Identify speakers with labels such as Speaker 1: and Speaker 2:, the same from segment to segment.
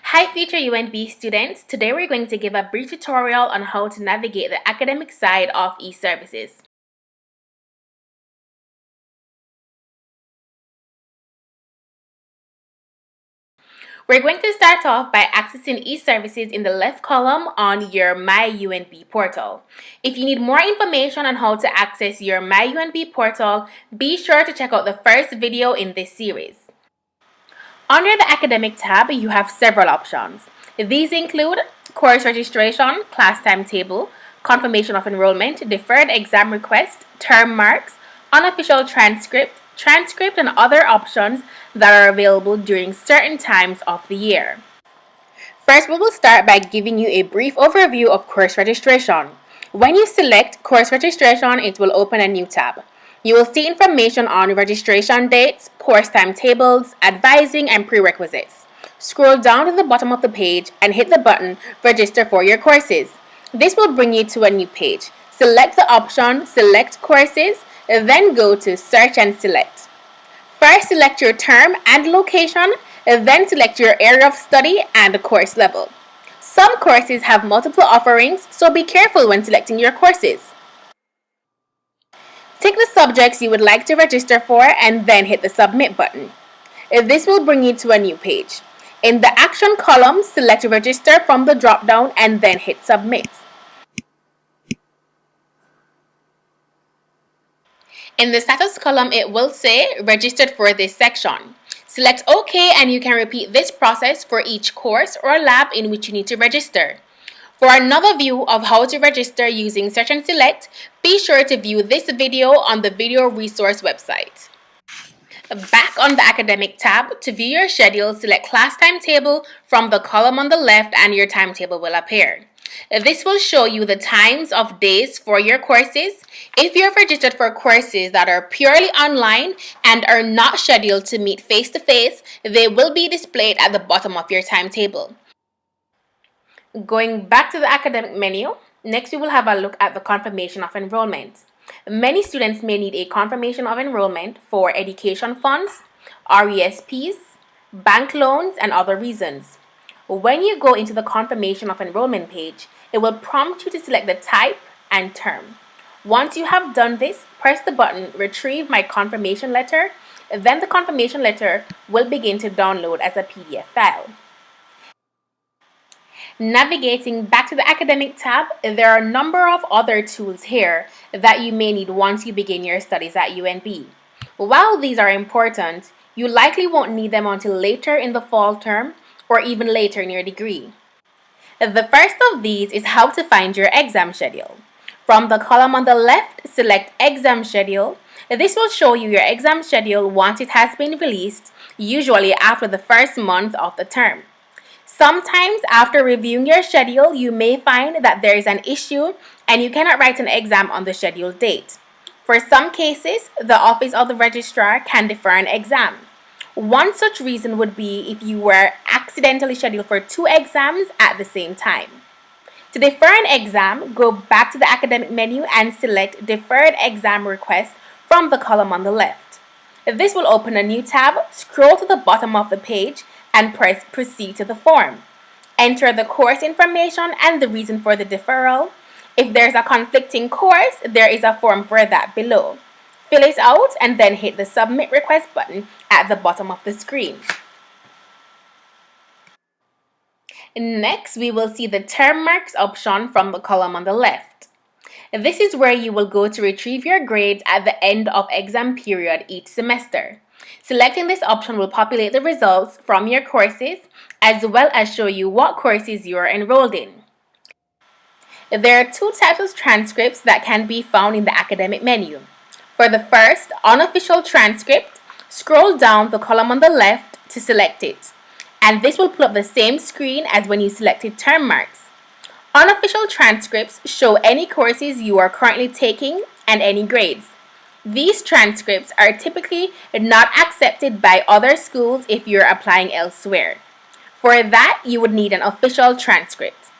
Speaker 1: Hi future UNB students, today we're going to give a brief tutorial on how to navigate the academic side of eServices. We're going to start off by accessing eServices in the left column on your My UNB portal. If you need more information on how to access your My UNB portal, be sure to check out the first video in this series. Under the Academic tab, you have several options. These include course registration, class timetable, confirmation of enrollment, deferred exam request, term marks, unofficial transcript, and other options that are available during certain times of the year. First, we will start by giving you a brief overview of course registration. When you select course registration, it will open a new tab. You will see information on registration dates, course timetables, advising, and prerequisites. Scroll down to the bottom of the page and hit the button Register for your courses. This will bring you to a new page. Select the option Select Courses, then go to Search and Select. First, select your term and location, then select your area of study and the course level. Some courses have multiple offerings, so be careful when selecting your courses. Tick the subjects you would like to register for and then hit the Submit button. This will bring you to a new page. In the Action column, select Register from the drop-down and then hit Submit. In the Status column, it will say Registered for this section. Select OK and you can repeat this process for each course or lab in which you need to register. For another view of how to register using Search and Select, be sure to view this video on the video resource website. Back on the Academic tab, to view your schedule, select Class Timetable from the column on the left and your timetable will appear. This will show you the times of days for your courses. If you have registered for courses that are purely online and are not scheduled to meet face-to-face, they will be displayed at the bottom of your timetable. Going back to the academic menu, next we will have a look at the confirmation of enrollment. Many students may need a confirmation of enrollment for education funds, RESPs, bank loans, and other reasons. When you go into the confirmation of enrollment page, it will prompt you to select the type and term. Once you have done this, press the button Retrieve My Confirmation Letter, then the confirmation letter will begin to download as a PDF file. Navigating back to the Academic tab, there are a number of other tools here that you may need once you begin your studies at UNB. While these are important, you likely won't need them until later in the fall term or even later in your degree. The first of these is how to find your exam schedule. From the column on the left, select Exam Schedule. This will show you your exam schedule once it has been released, usually after the first month of the term. Sometimes after reviewing your schedule, you may find that there is an issue and you cannot write an exam on the scheduled date. For some cases, the Office of the Registrar can defer an exam. One such reason would be if you were accidentally scheduled for 2 exams at the same time. To defer an exam, go back to the Academic menu and select Deferred Exam Request from the column on the left. This will open a new tab, scroll to the bottom of the page, and press Proceed to the form. Enter the course information and the reason for the deferral. If there's a conflicting course, there is a form for that below. Fill it out and then hit the Submit Request button at the bottom of the screen. Next, we will see the Term Marks option from the column on the left. This is where you will go to retrieve your grades at the end of exam period each semester. Selecting this option will populate the results from your courses as well as show you what courses you are enrolled in. There are 2 types of transcripts that can be found in the Academic menu. For the first, unofficial transcript, scroll down the column on the left to select it, and this will pull up the same screen as when you selected term marks. Unofficial transcripts show any courses you are currently taking and any grades. These transcripts are typically not accepted by other schools if you're applying elsewhere. For that, you would need an official transcript.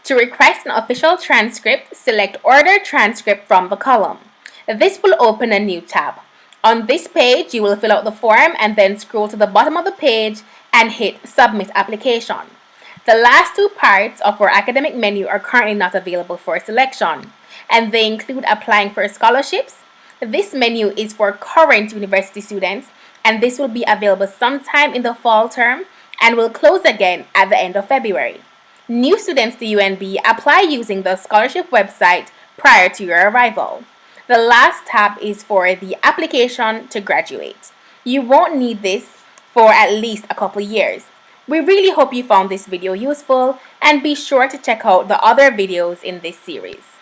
Speaker 1: To request an official transcript, select Order Transcript from the column. This will open a new tab. On this page, you will fill out the form and then scroll to the bottom of the page and hit Submit Application. The last two parts of our academic menu are currently not available for selection, and they include applying for scholarships. This menu is for current university students, and this will be available sometime in the fall term and will close again at the end of February. New students to UNB apply using the scholarship website prior to your arrival. The last tab is for the application to graduate. You won't need this for at least a couple years. We really hope you found this video useful, and be sure to check out the other videos in this series.